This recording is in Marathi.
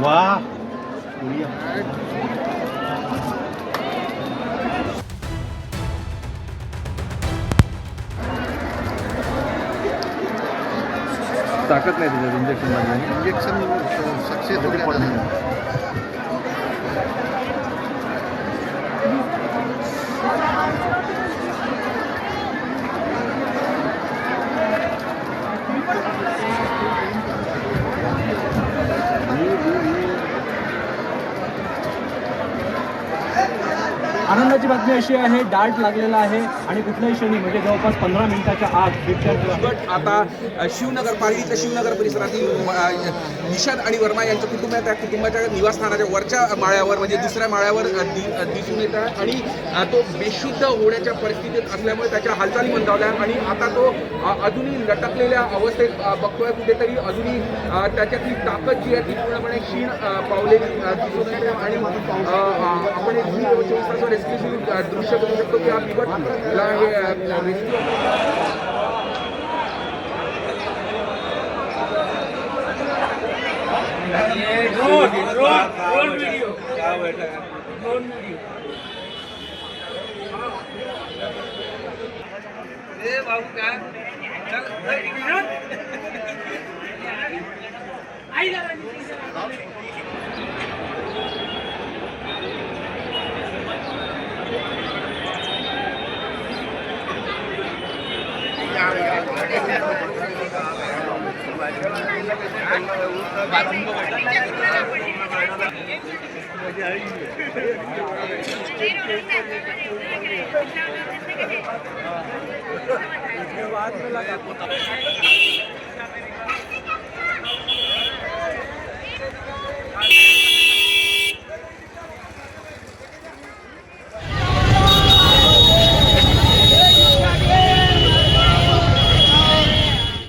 वाह ताकद नाही त्याच्यात इंजेक्शन मारल्याने. इंजेक्शन सक्सेस होते. आनंदाची बातमी अशी आहे, डार्ट लागलेला आहे आणि कुठल्याही क्षणी म्हणजे जवळपास 15 मिनिटाच्या आत बिबट आता शिवनगर पारडीच्या शिवनगर परिसरातील निषाद आणि वर्मा यांच्या कुटुंबात त्या कुटुंबाच्या निवासस्थानाच्या वरच्या माळ्यावर म्हणजे दुसऱ्या माळ्यावर दिसून येत आहे आणि तो बेशुद्ध होण्याच्या परिस्थितीत असल्यामुळे त्याच्या हालचाली मंदावल्या आणि आता तो अजूनही लटकलेल्या अवस्थेत बघतोय. कुठेतरी अजूनही त्याच्यातली ताकद जी आहे ती पूर्णपणे क्षीण पावलेली दिसून येते आणि आपण एक 24 तासावर एक्सक्लुसिव्ह दृश्य बघू शकतो की हा बिबटला हे रेस्क्यू